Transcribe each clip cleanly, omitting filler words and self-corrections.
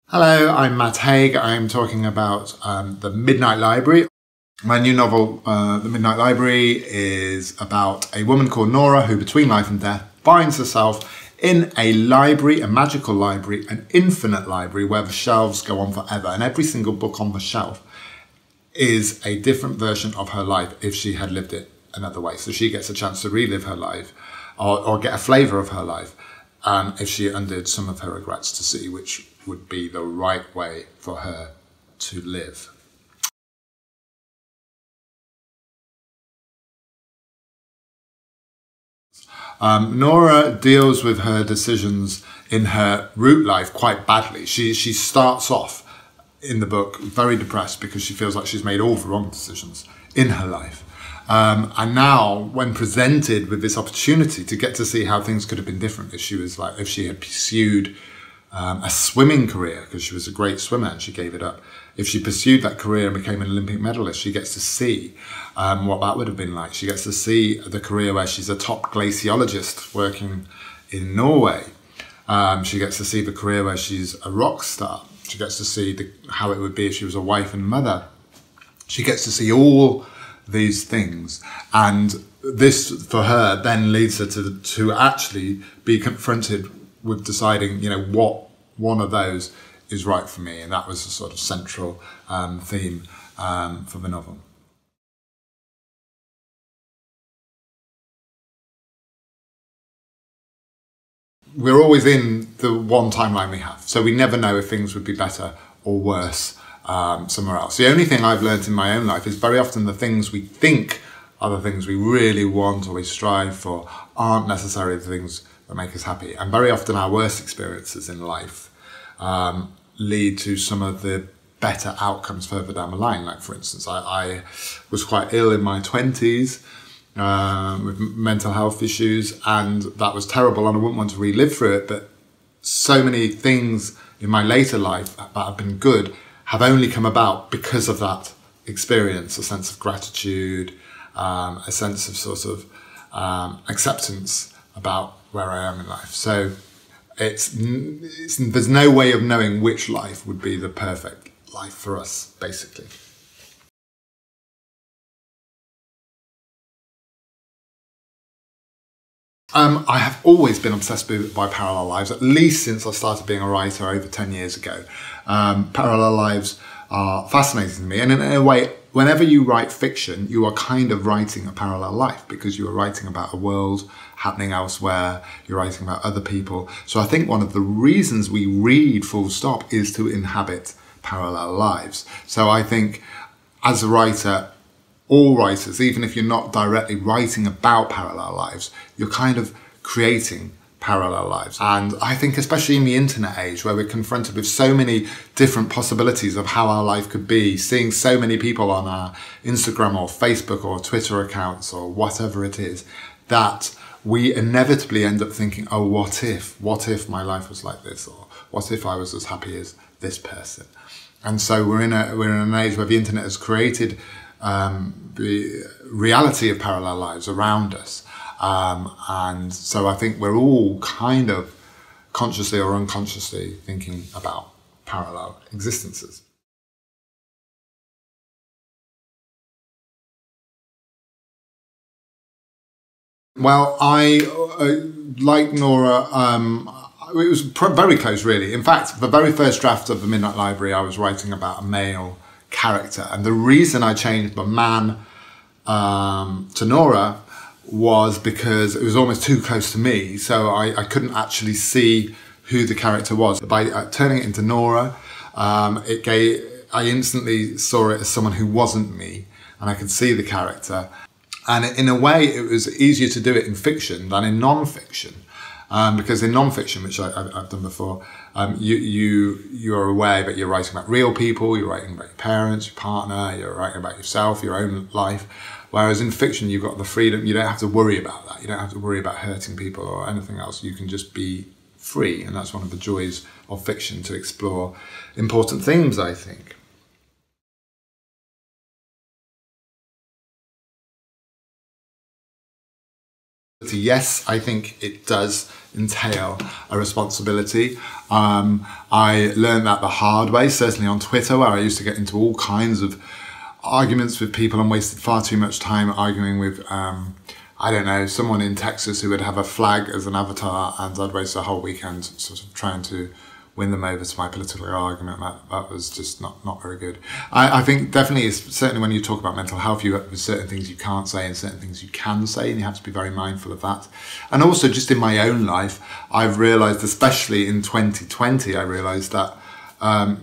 Hello, I'm Matt Haig. I'm talking about The Midnight Library. My new novel, The Midnight Library, is about a woman called Nora who, between life and death, finds herself in a library, a magical library, an infinite library where the shelves go on forever, and every single book on the shelf is a different version of her life if she had lived it another way. So she gets a chance to relive her life or get a flavour of her life if she undid some of her regrets, to see which would be the right way for her to live. Nora deals with her decisions in her root life quite badly. She starts off in the book very depressed because she feels like she's made all the wrong decisions in her life. And now, when presented with this opportunity to get to see how things could have been different if she had pursued a swimming career, because she was a great swimmer and she gave it up. If she pursued that career and became an Olympic medalist, she gets to see what that would have been like. She gets to see the career where she's a top glaciologist working in Norway. She gets to see the career where she's a rock star. She gets to see how it would be if she was a wife and mother. She gets to see all these things, and this for her then leads her to actually be confronted with deciding, what one of those is right for me, and that was the sort of central theme for the novel. We're always in the one timeline we have, so we never know if things would be better or worse somewhere else. The only thing I've learned in my own life is very often the things we think are the things we really want or we strive for aren't necessarily the things that make us happy. And very often our worst experiences in life lead to some of the better outcomes further down the line. Like, for instance, I was quite ill in my 20s with mental health issues, and that was terrible, and I wouldn't want to relive through it. But so many things in my later life that have been good have only come about because of that experience, a sense of gratitude, a sense of sort of acceptance about where I am in life. So there's no way of knowing which life would be the perfect life for us, basically. I have always been obsessed by parallel lives, at least since I started being a writer over 10 years ago. Parallel lives are fascinating to me, and in a way, whenever you write fiction, you are kind of writing a parallel life, because you are writing about a world happening elsewhere, you're writing about other people. So I think one of the reasons we read full stop is to inhabit parallel lives. So I think as a writer, all writers, even if you're not directly writing about parallel lives, you're kind of creating parallel lives. And I think especially in the internet age, where we're confronted with so many different possibilities of how our life could be, seeing so many people on our Instagram or Facebook or Twitter accounts or whatever it is, that we inevitably end up thinking, oh, what if my life was like this? Or what if I was as happy as this person? And so we're in an age where the internet has created the reality of parallel lives around us. And so I think we're all kind of consciously or unconsciously thinking about parallel existences. Well, like Nora, it was very close, really. In fact, the very first draft of The Midnight Library, I was writing about a male character. And the reason I changed the man to Nora was because it was almost too close to me. So I couldn't actually see who the character was. By turning it into Nora, I instantly saw it as someone who wasn't me, and I could see the character. And in a way, it was easier to do it in fiction than in non-fiction. Because in non-fiction, which I've done before, you are aware that you're writing about real people, you're writing about your parents, your partner, you're writing about yourself, your own life. Whereas in fiction, you've got the freedom, you don't have to worry about that. You don't have to worry about hurting people or anything else. You can just be free. And that's one of the joys of fiction, to explore important themes, I think. Yes, I think it does entail a responsibility. I learned that the hard way, certainly on Twitter, where I used to get into all kinds of arguments with people and wasted far too much time arguing with, I don't know, someone in Texas who would have a flag as an avatar, and I'd waste a whole weekend sort of trying to win them over to my political argument. That was just not very good. I think definitely, certainly when you talk about mental health, there's certain things you can't say and certain things you can say, and you have to be very mindful of that. And also just in my own life, I've realised, especially in 2020, I realised that,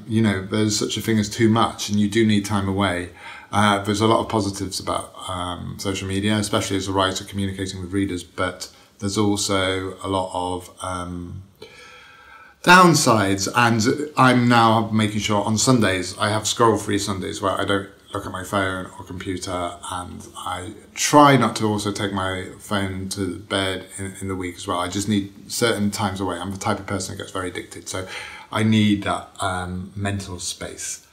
you know, there's such a thing as too much, and you do need time away. There's a lot of positives about social media, especially as a writer communicating with readers, but there's also a lot of downsides, and I'm now making sure on Sundays I have scroll-free Sundays where I don't look at my phone or computer, and I try not to also take my phone to bed in the week as well. I just need certain times away. I'm the type of person who gets very addicted, so I need that mental space.